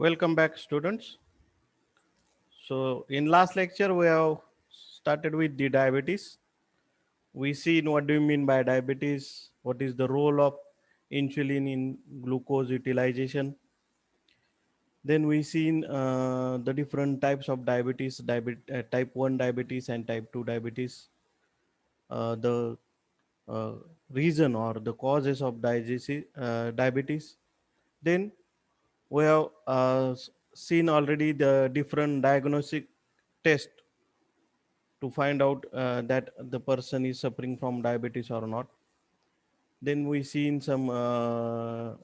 Welcome back, students. So in last lecture, we have started with the diabetes. We see what do you mean by diabetes, what is the role of insulin in glucose utilization. Then we seen the different types of diabetes, type 1 diabetes and type 2 diabetes, the uh, reason or the causes of diabetes. Then we have seen already the different diagnostic test to find out that the person is suffering from diabetes or not. Then we seen some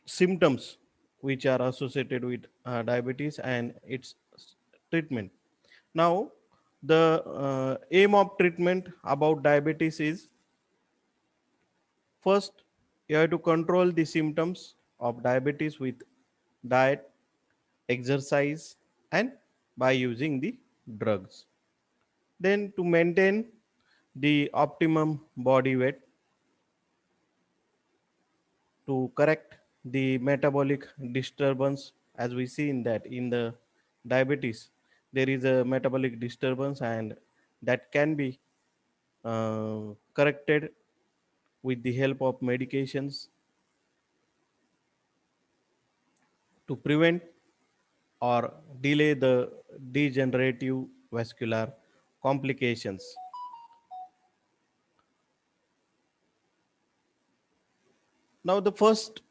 symptoms which are associated with diabetes and its treatment. Now, the aim of treatment about diabetes is first, you have to control the symptoms of diabetes with diet, exercise, and by using the drugs. Then, to maintain the optimum body weight, to correct the metabolic disturbance, as we see in that in the diabetes there is a metabolic disturbance, and that can be corrected with the help of medications to prevent or delay the degenerative vascular complications. Now, the first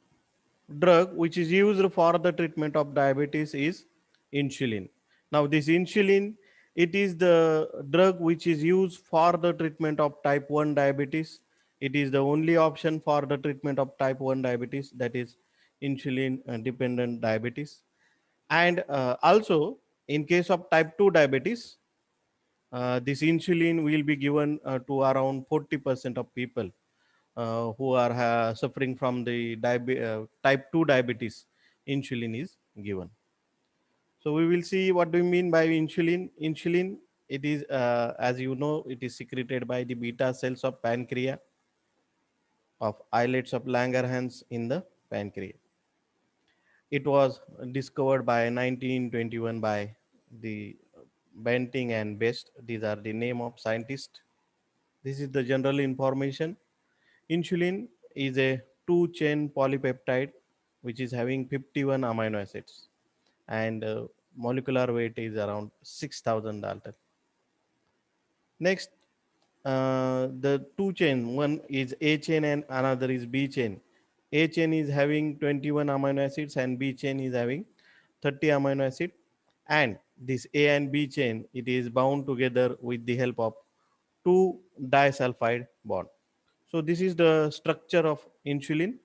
drug which is used for the treatment of diabetes is insulin. Now, this insulin, it is the drug which is used for the treatment of type 1 diabetes. It is the only option for the treatment of type 1 diabetes, that is insulin dependent diabetes. And also, in case of type 2 diabetes, this insulin will be given to around 40% of people who are suffering from the type 2 diabetes. Insulin is given. So we will see what do you mean by insulin. Insulin, it is, as you know, it is secreted by the beta cells of pancreas, of islets of Langerhans in the pancreas. It was discovered by 1921 by the Banting and Best. These are the name of scientists. This is the general information. Insulin is a two-chain polypeptide which is having 51 amino acids, and molecular weight is around 6,000 Dalton. Next, the two chain, one is A chain and another is B chain. A chain is having 21 amino acids and B chain is having 30 amino acid, and this A and B chain, it is bound together with the help of two disulfide bond. So this is the structure of insulin.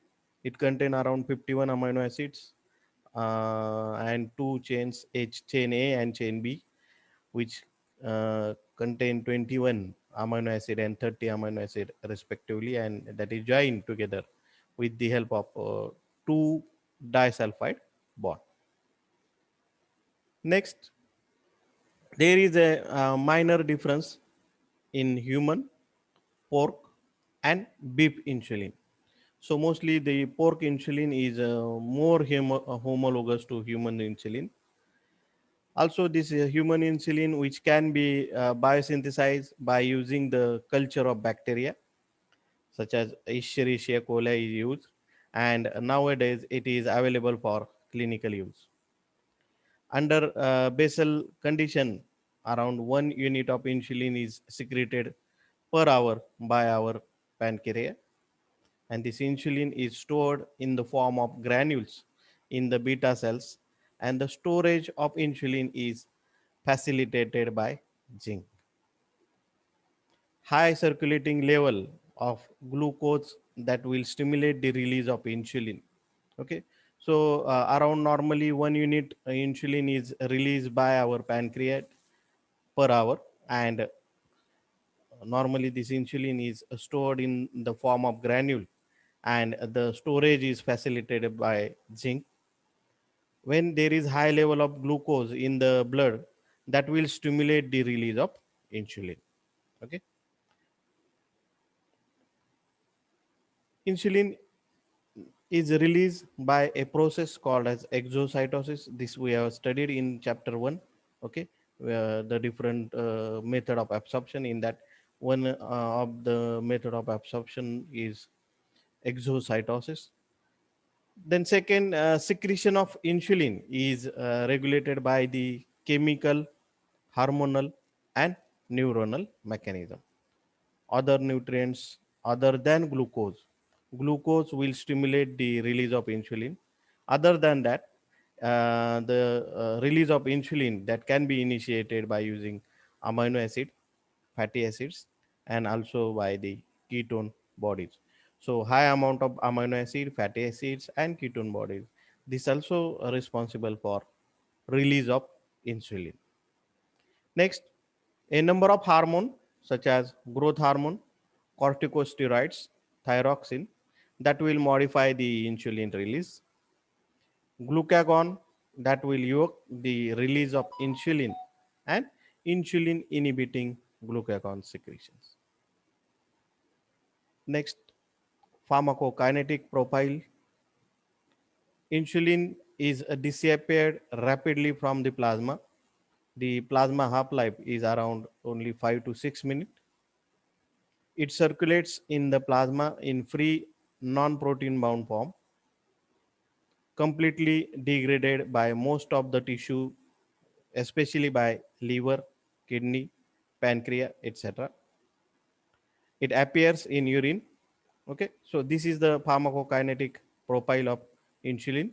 It contains around 51 amino acids and two chains, H chain A and chain B, which contain 21 amino acid and 30 amino acid respectively, and that is joined together with the help of two disulfide bond. Next, there is a minor difference in human, pork, and beef insulin. So mostly the pork insulin is more homologous to human insulin. Also, this human insulin, which can be biosynthesized by using the culture of bacteria, such as Escherichia coli is used, and nowadays it is available for clinical use. Under basal condition, around 1 unit of insulin is secreted per hour by our pancreas, and this insulin is stored in the form of granules in the beta cells, and the storage of insulin is facilitated by zinc. High circulating level of glucose that will stimulate the release of insulin. Okay, so around normally 1 unit insulin is released by our pancreas per hour, and normally this insulin is stored in the form of granule, and the storage is facilitated by zinc. When there is high level of glucose in the blood, that will stimulate the release of insulin. Okay, insulin is released by a process called as exocytosis. This we have studied in chapter 1. Okay, where the different method of absorption. In that, one of the method of absorption is exocytosis. Then second, secretion of insulin is regulated by the chemical, hormonal, and neuronal mechanism. Other nutrients other than glucose. Glucose will stimulate the release of insulin. Other than that, the release of insulin that can be initiated by using amino acid, fatty acids, and also by the ketone bodies. So high amount of amino acid, fatty acids, and ketone bodies. This also are responsible for release of insulin. Next, a number of hormones such as growth hormone, corticosteroids, thyroxine that will modify the insulin release, glucagon that will yoke the release of insulin, and insulin inhibiting glucagon secretions. Next, pharmacokinetic profile. Insulin is disappeared rapidly from the plasma. The plasma half life is around only 5 to 6 minutes. It circulates in the plasma in free non-protein bound form, completely degraded by most of the tissue, especially by liver, kidney, pancreas, etc. It appears in urine. Okay, so this is the pharmacokinetic profile of insulin.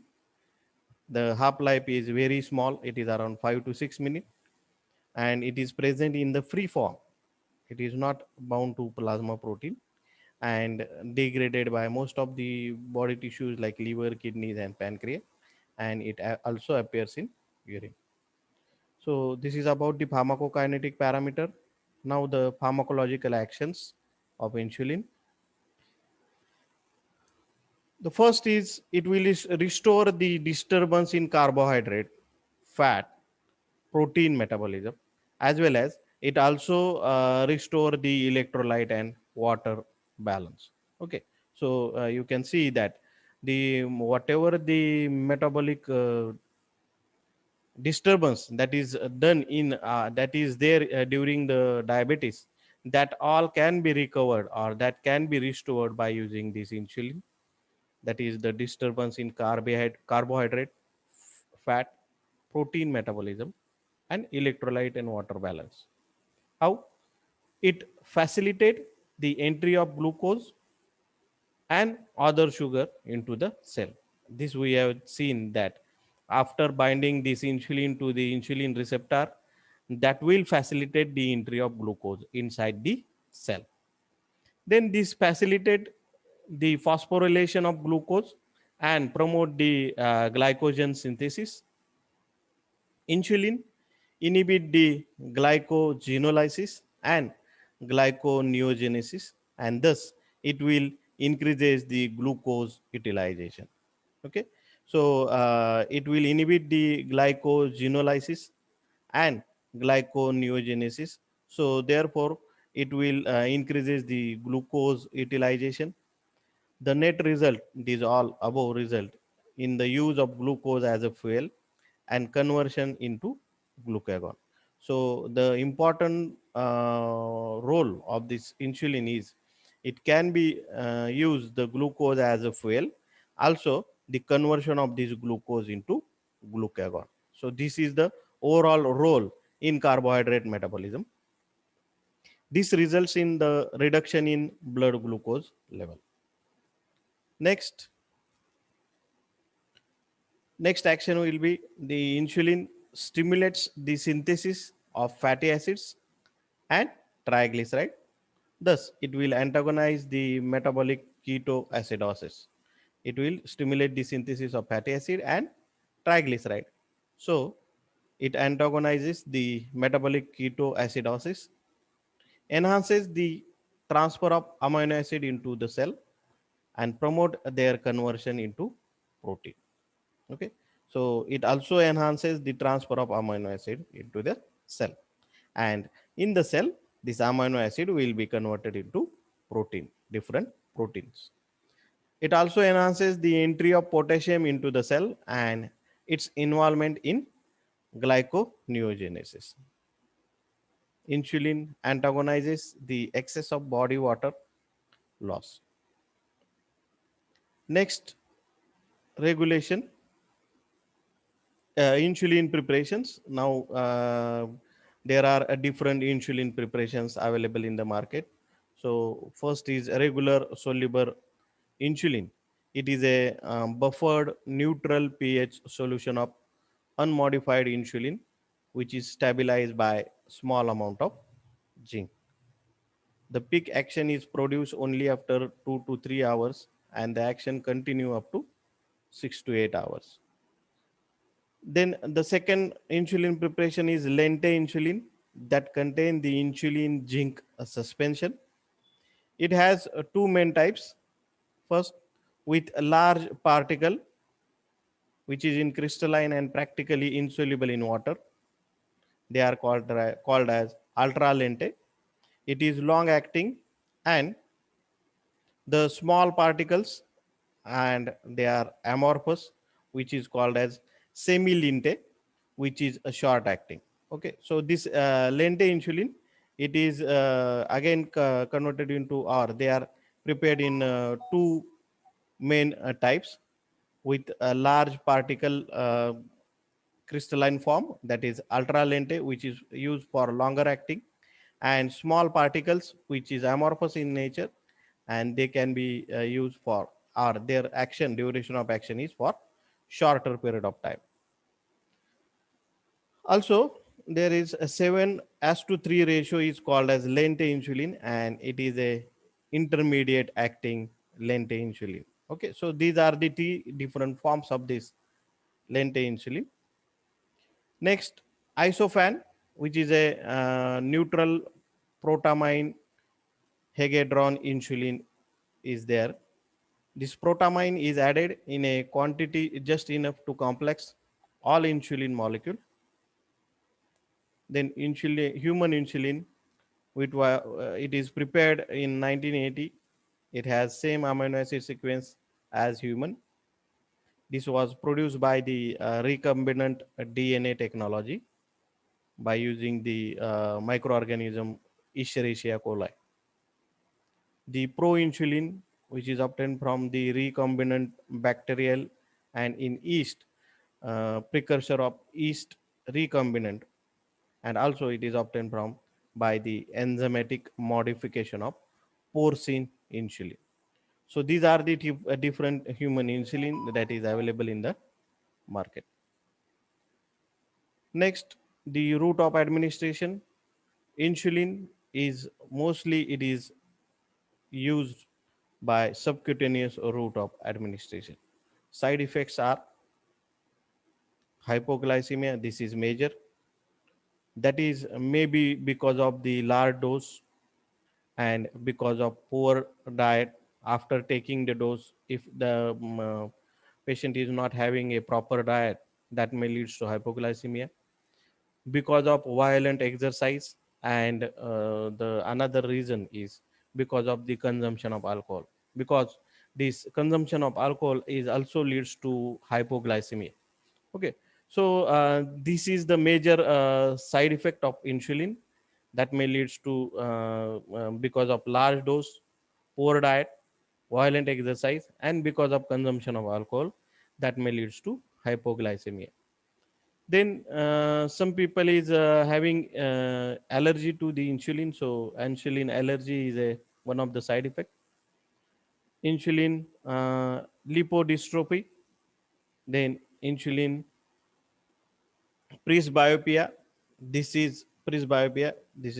The half life is very small, it is around 5 to 6 minutes, and it is present in the free form. It is not bound to plasma protein and degraded by most of the body tissues like liver, kidneys, and pancreas, and it also appears in urine. So this is about the pharmacokinetic parameter. Now the pharmacological actions of insulin. The first is it will restore the disturbance in carbohydrate, fat, protein metabolism, as well as it also restore the electrolyte and water balance. Okay, so you can see that the whatever the metabolic disturbance that is done in that is there during the diabetes, that all can be recovered or that can be restored by using this insulin. That is the disturbance in carbohydrate, fat, protein metabolism, and electrolyte and water balance. How? It facilitate the entry of glucose and other sugar into the cell. This we have seen that after binding this insulin to the insulin receptor, that will facilitate the entry of glucose inside the cell. Then this facilitate the phosphorylation of glucose and promote the glycogen synthesis. Insulin inhibit the glycogenolysis and glyconeogenesis, and thus it will increases the glucose utilization. Okay, so it will inhibit the glycogenolysis and glyconeogenesis. So therefore, it will increases the glucose utilization. The net result, these all above result in the use of glucose as a fuel and conversion into glucagon. So the important role of this insulin is it can be used the glucose as a fuel, also the conversion of this glucose into glucagon. So this is the overall role in carbohydrate metabolism. This results in the reduction in blood glucose level. Next, next action will be the insulin stimulates the synthesis of fatty acids and triglyceride. Thus, it will antagonize the metabolic ketoacidosis. It will stimulate the synthesis of fatty acid and triglyceride. So, it antagonizes the metabolic ketoacidosis, enhances the transfer of amino acid into the cell, and promote their conversion into protein. Okay, so it also enhances the transfer of amino acid into the cell, and in the cell this amino acid will be converted into protein, different proteins. It also enhances the entry of potassium into the cell and its involvement in glyconeogenesis. Insulin antagonizes the excess of body water loss. Next, regulation, insulin preparations. Now, there are different insulin preparations available in the market. So, first is regular soluble insulin. It is a buffered neutral pH solution of unmodified insulin, which is stabilized by small amount of zinc. The peak action is produced only after 2 to 3 hours, and the action continue up to 6 to 8 hours. Then the second insulin preparation is lente insulin that contain the insulin zinc suspension. It has two main types. First, with a large particle, which is in crystalline and practically insoluble in water. They are called as ultra lente. It is long acting, and the small particles, and they are amorphous, which is called as semi lente, which is a short acting. Okay, so this lente insulin, it is again converted into, or they are prepared in two main types, with a large particle crystalline form, that is ultra lente, which is used for longer acting, and small particles which is amorphous in nature, and they can be used for, or their action duration of action is for shorter period of time. Also, there is a 7:3 ratio is called as lente insulin, and it is a intermediate acting lente insulin. Okay, so these are the three different forms of this lente insulin. Next, isofan, which is a neutral protamine hagedron insulin is there. This protamine is added in a quantity just enough to complex all insulin molecule. Then insulin, human insulin, it is prepared in 1980. It has same amino acid sequence as human. This was produced by the recombinant DNA technology by using the microorganism Escherichia coli. The proinsulin, which is obtained from the recombinant bacterial and in yeast, precursor of yeast recombinant, and also it is obtained from by the enzymatic modification of porcine insulin. So these are the different human insulin that is available in the market. Next, the route of administration. Insulin is mostly it is used by subcutaneous route of administration. Side effects are hypoglycemia. This is major. That is maybe because of the large dose and because of poor diet after taking the dose. If the patient is not having a proper diet, that may lead to hypoglycemia. Because of violent exercise, and the another reason is because of the consumption of alcohol, because this consumption of alcohol is also leads to hypoglycemia. Okay, so this is the major side effect of insulin that may leads to because of large dose, poor diet, violent exercise, and because of consumption of alcohol, that may leads to hypoglycemia. Then some people is having allergy to the insulin, so insulin allergy is a one of the side effect. Insulin lipodystrophy, then insulin presbyopia. This is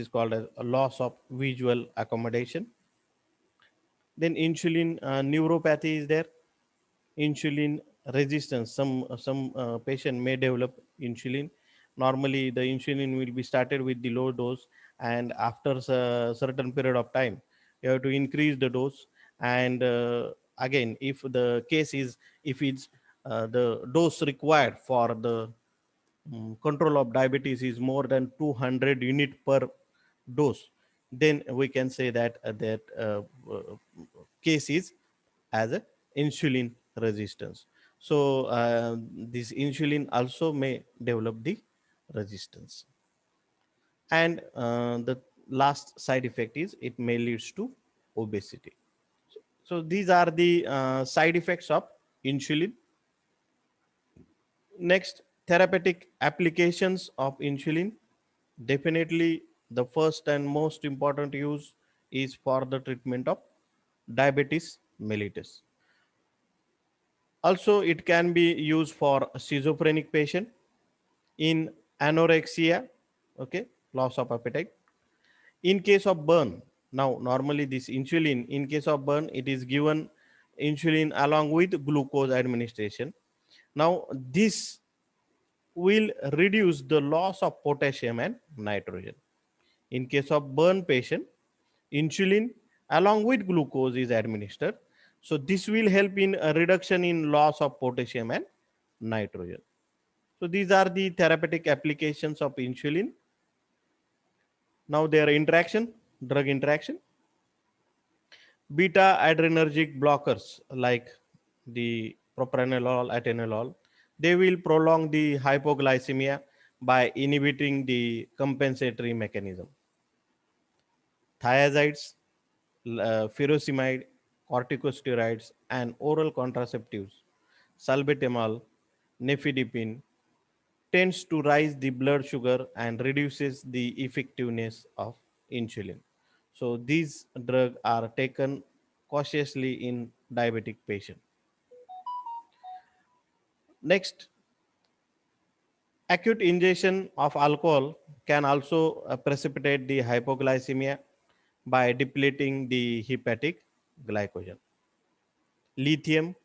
called as a loss of visual accommodation. Then insulin neuropathy is there. Insulin resistance, some patient may develop insulin. Normally the insulin will be started with the low dose, and after a certain period of time you have to increase the dose. And again, if the case is, if it's the dose required for the control of diabetes is more than 200 unit per dose, then we can say that that case is as a insulin resistance. So this insulin also may develop the resistance. And the last side effect is it may leads to obesity. So these are the side effects of insulin. Next, therapeutic applications of insulin. Definitely, the first and most important use is for the treatment of diabetes mellitus. Also, it can be used for schizophrenic patient in anorexia, okay, loss of appetite. In case of burn, now normally this insulin, in case of burn, it is given insulin along with glucose administration. Now, this will reduce the loss of potassium and nitrogen. In case of burn patient, insulin along with glucose is administered. So this will help in a reduction in loss of potassium and nitrogen. So these are the therapeutic applications of insulin. Now their interaction, drug interaction. Beta adrenergic blockers like the propranolol, atenolol, they will prolong the hypoglycemia by inhibiting the compensatory mechanism. Thiazides, furosemide, corticosteroids, and oral contraceptives, salbutamol, nifedipine, tends to raise the blood sugar and reduces the effectiveness of insulin. So these drugs are taken cautiously in diabetic patient. Next, acute ingestion of alcohol can also precipitate the hypoglycemia by depleting the hepatic glycogen. Lithium,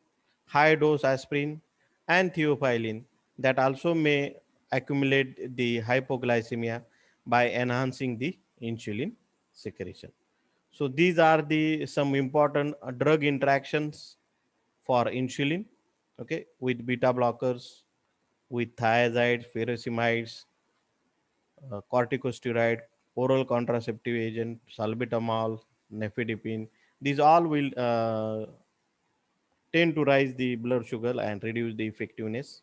high dose aspirin, and theophylline that also may accumulate the hypoglycemia by enhancing the insulin secretion. So these are the some important drug interactions for insulin, okay, with beta blockers, with thiazides, furosemides, corticosteroid, oral contraceptive agent, salbutamol, nifedipine. These all will tend to raise the blood sugar and reduce the effectiveness.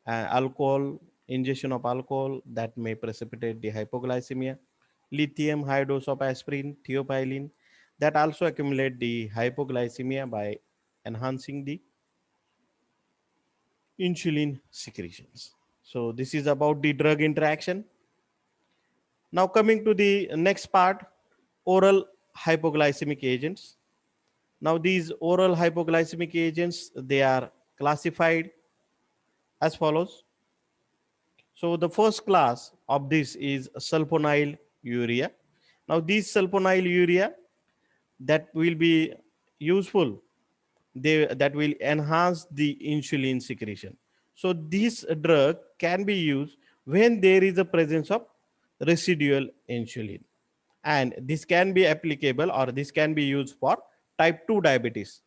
Alcohol, ingestion of alcohol that may precipitate the hypoglycemia. Lithium, high dose of aspirin, theophylline that also accumulate the hypoglycemia by enhancing the insulin secretions. So this is about the drug interaction. Now coming to the next part, oral hypoglycemic agents. Now these oral hypoglycemic agents, they are classified as follows. So the first class of this is sulfonyl urea. Now this sulfonyl urea that will be useful, that will enhance the insulin secretion. So this drug can be used when there is a presence of residual insulin, and this can be applicable or this can be used for type 2 diabetes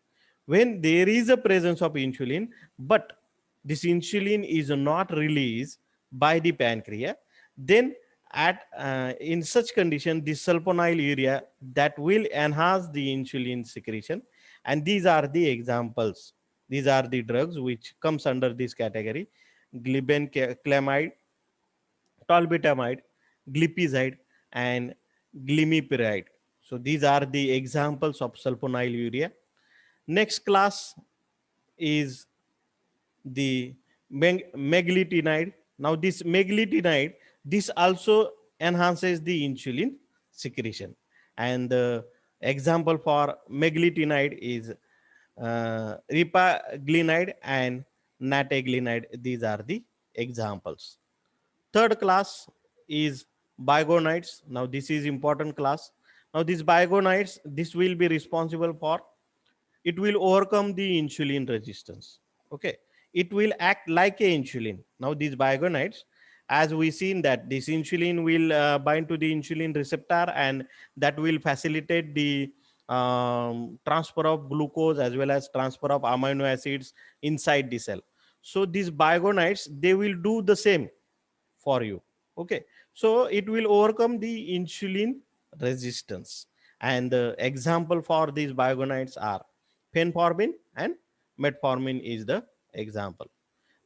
when there is a presence of insulin, but this insulin is not released by the pancreas. Then at in such condition, the sulfonyl urea that will enhance the insulin secretion, and these are the examples. These are the drugs which comes under this category: glibenclamide, tolbutamide, glipizide, and glimepiride. So these are the examples of sulfonyl urea. Next class is the meglitinide. Now this meglitinide, this also enhances the insulin secretion. And the example for meglitinide is ripaglinide and nataglinide. These are the examples. Third class is bigonides. Now this is important class. Now these bigonides, this will be responsible for, it will overcome the insulin resistance. Okay, it will act like a insulin. Now these bigonides, as we seen that this insulin will bind to the insulin receptor, and that will facilitate the transfer of glucose as well as transfer of amino acids inside the cell. So these bigonides, they will do the same for you. Okay, so it will overcome the insulin resistance. And the example for these bigonides are fenformin and metformin is the example.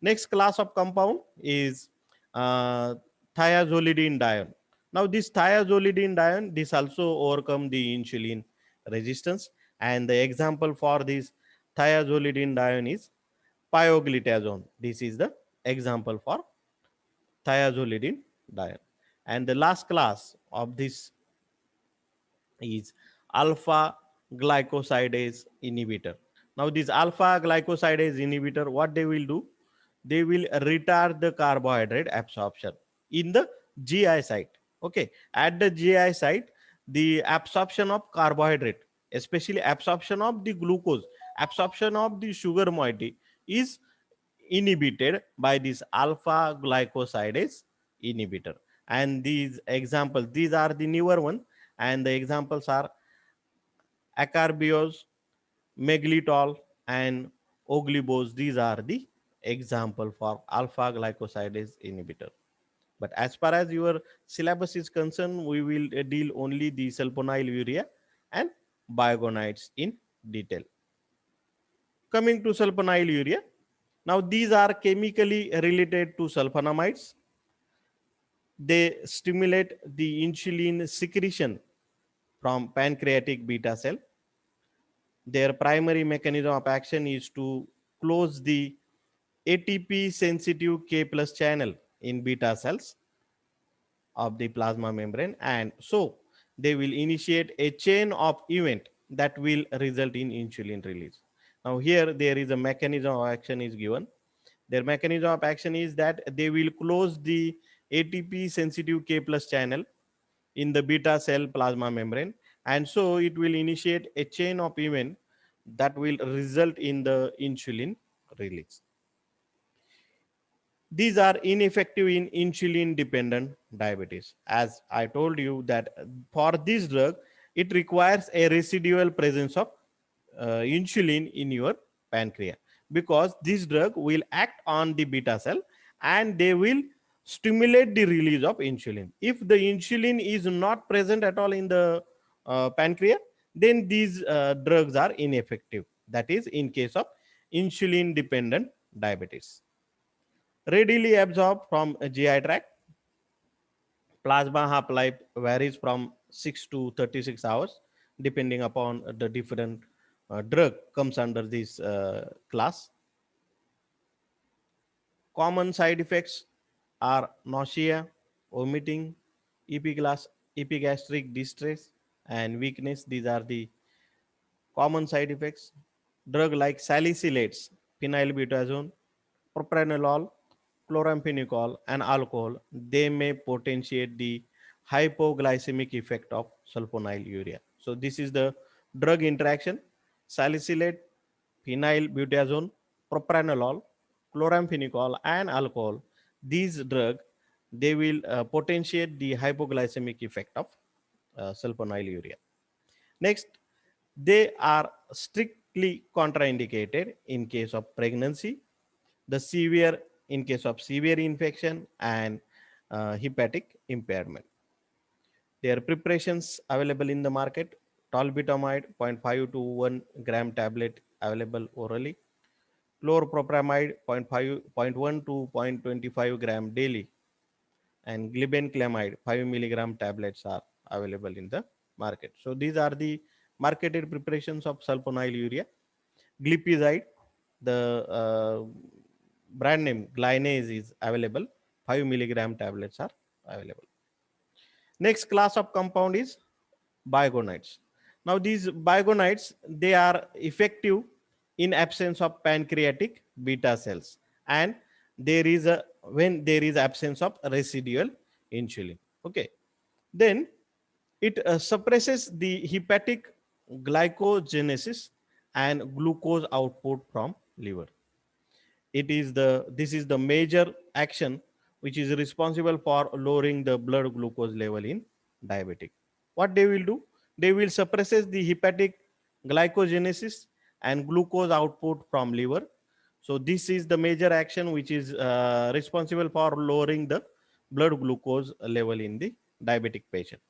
Next class of compound is uh, thiazolidine. Now this thiazolidine, this also overcome the insulin resistance, and the example for this thiazolidine is pioglitazone. This is the example for thiazolidine. And the last class of this is alpha glycosidase inhibitor. Now, this alpha glycosidase inhibitor, what they will do? They will retard the carbohydrate absorption in the GI site. Okay, at the GI site, the absorption of carbohydrate, especially absorption of the glucose, absorption of the sugar moiety, is inhibited by this alpha glycosidase inhibitor. And these examples, these are the newer one, and the examples are acarbios, meglitol, and oglibos. These are the example for alpha glycosidase inhibitor. But as far as your syllabus is concerned, we will deal only the sulfonylurea and biogonides in detail. Coming to sulfonylurea, now these are chemically related to sulfonamides. They stimulate the insulin secretion from pancreatic beta cell. Their primary mechanism of action is to close the ATP sensitive K plus channel in beta cells of the plasma membrane, and so they will initiate a chain of event that will result in insulin release. Now here there is a mechanism of action is given. Their mechanism of action is that they will close the ATP sensitive K plus channel in the beta cell plasma membrane, and so it will initiate a chain of event that will result in the insulin release. These are ineffective in insulin dependent diabetes. As I told you that for this drug, it requires a residual presence of insulin in your pancreas, because this drug will act on the beta cell and they will stimulate the release of insulin. If the insulin is not present at all in the pancreas, then these drugs are ineffective. That is in case of insulin dependent diabetes. Readily absorbed from a GI tract. Plasma half-life varies from 6 to 36 hours depending upon the different drug comes under this class. Common side effects are nausea, vomiting, epigastric distress, and weakness. These are the common side effects. Drug like salicylates, phenylbutazone, propranolol, chloramphenicol, and alcohol, they may potentiate the hypoglycemic effect of sulfonylurea. So this is the drug interaction: salicylate, phenylbutazone, propranolol, chloramphenicol, and alcohol. These drugs, they will potentiate the hypoglycemic effect of sulfonylurea. Next, they are strictly contraindicated in case of pregnancy, the severe in case of severe infection, and hepatic impairment. Their preparations available in the market: tolbutamide 0.5 to 1 gram tablet available orally, chloropropamide 0.1 to 0.25 gram daily, and glibenclamide 5 milligram tablets are available in the market. So these are the marketed preparations of sulfonylurea. Glipizide, the brand name Glynaze is available. 5 milligram tablets are available. Next class of compound is biogonides. Now these biogonides, they are effective in absence of pancreatic beta cells, and there is a when there is absence of residual insulin. Okay, then it suppresses the hepatic glycogenesis and glucose output from liver. It is the This is the major action which is responsible for lowering the blood glucose level in diabetic. What they will do? They will suppresses the hepatic glycogenesis and glucose output from liver. So this is the major action which is responsible for lowering the blood glucose level in the diabetic patient.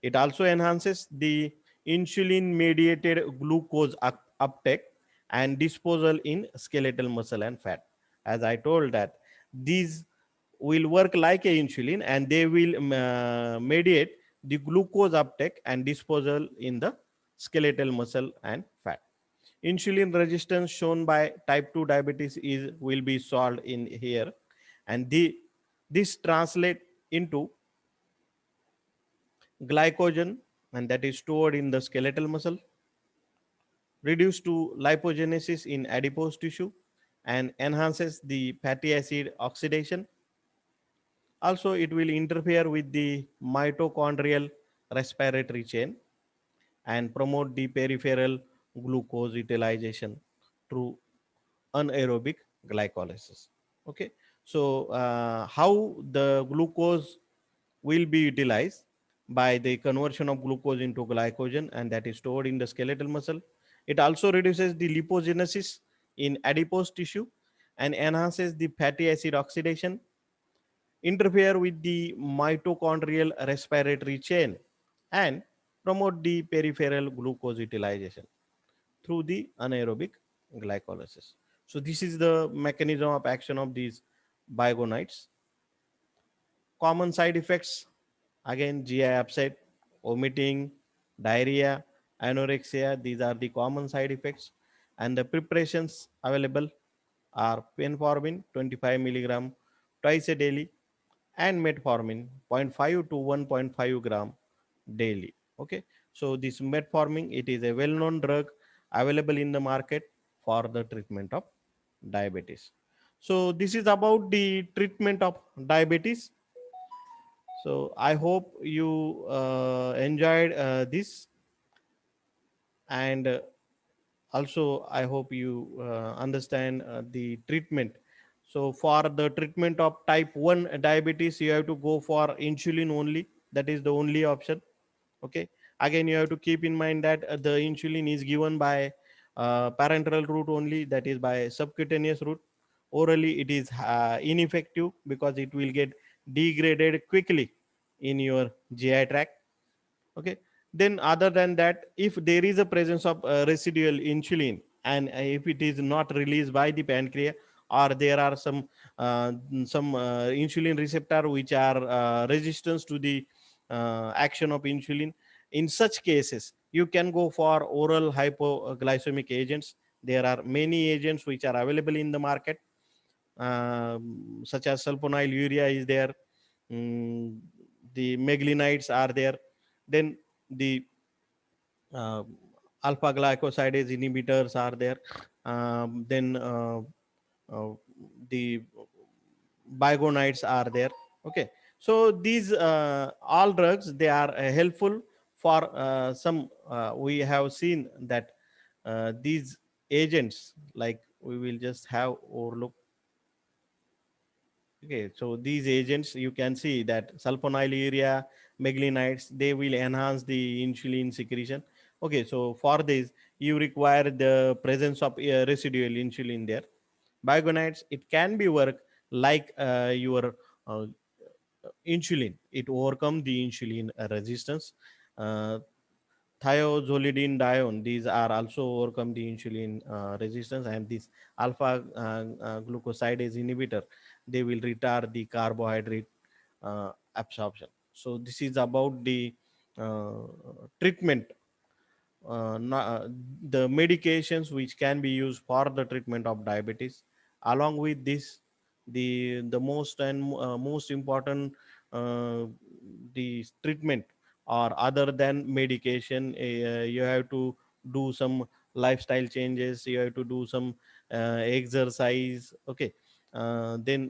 It also enhances the insulin mediated glucose uptake and disposal in skeletal muscle and fat. As I told that these will work like a insulin, and they will mediate the glucose uptake and disposal in the skeletal muscle and fat. Insulin resistance shown by type 2 diabetes is will be solved in here, and this translate into glycogen, and that is stored in the skeletal muscle, reduced to lipogenesis in adipose tissue, and enhances the fatty acid oxidation. Also, it will interfere with the mitochondrial respiratory chain and promote the peripheral glucose utilization through anaerobic glycolysis. Okay, so how the glucose will be utilized by the conversion of glucose into glycogen, and that is stored in the skeletal muscle. It also reduces the lipogenesis in adipose tissue and enhances the fatty acid oxidation, interfere with the mitochondrial respiratory chain, and promote the peripheral glucose utilization through the anaerobic glycolysis. So this is the mechanism of action of these biogonides. Common side effects, again GI upset, vomiting, diarrhea, anorexia, these are the common side effects. And the preparations available are penformin 25 milligram twice a daily, and metformin zero point 0.5 to 1.5 gram daily. Okay, so this metformin, it is a well known drug available in the market for the treatment of diabetes. So this is about the treatment of diabetes. So I hope you enjoyed this, and also I hope you understand the treatment. So for the treatment of type 1 diabetes, you have to go for insulin only. That is the only option. Okay, again you have to keep in mind that the insulin is given by parenteral route only, that is by subcutaneous route. Orally it is ineffective because it will get degraded quickly in your GI tract. Okay, then other than that, if there is a presence of residual insulin, and if it is not released by the pancreas, or there are some insulin receptor which are resistance to the action of insulin, in such cases you can go for oral hypoglycemic agents. There are many agents which are available in the market, such as sulfonylurea is there, mm, the meglinites are there, then the uh, alpha glycosidase inhibitors are there, then uh, the bigonides are there. Okay, so these all drugs, they are helpful for some we have seen that these agents, like we will just have overlook. Okay, so these agents, you can see that sulfonylurea, meglinites, they will enhance the insulin secretion. Okay, so for this, you require the presence of residual insulin there. Bigonides, it can be work like your insulin. It overcome the insulin resistance. Uh, thiazolidinedione, these are also overcome the insulin resistance, and this alpha glucosidase inhibitor, they will retard the carbohydrate absorption. So this is about the uh, treatment, the medications which can be used for the treatment of diabetes. Along with this, the most and most important uh, the treatment, or other than medication, you have to do some lifestyle changes, you have to do some exercise. Okay, then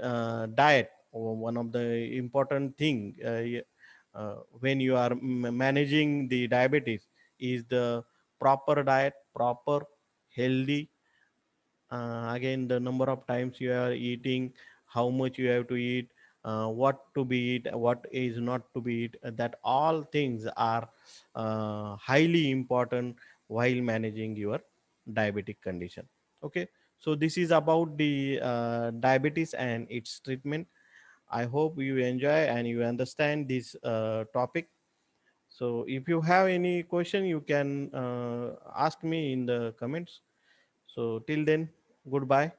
diet, one of the important thing when you are managing the diabetes, is the proper diet, proper healthy, again the number of times you are eating, how much you have to eat, what to be eat, what is not to be eat, that all things are highly important while managing your diabetic condition. Okay, so this is about the diabetes and its treatment. I hope you enjoy and you understand this topic. So if you have any question, you can ask me in the comments. So till then, goodbye.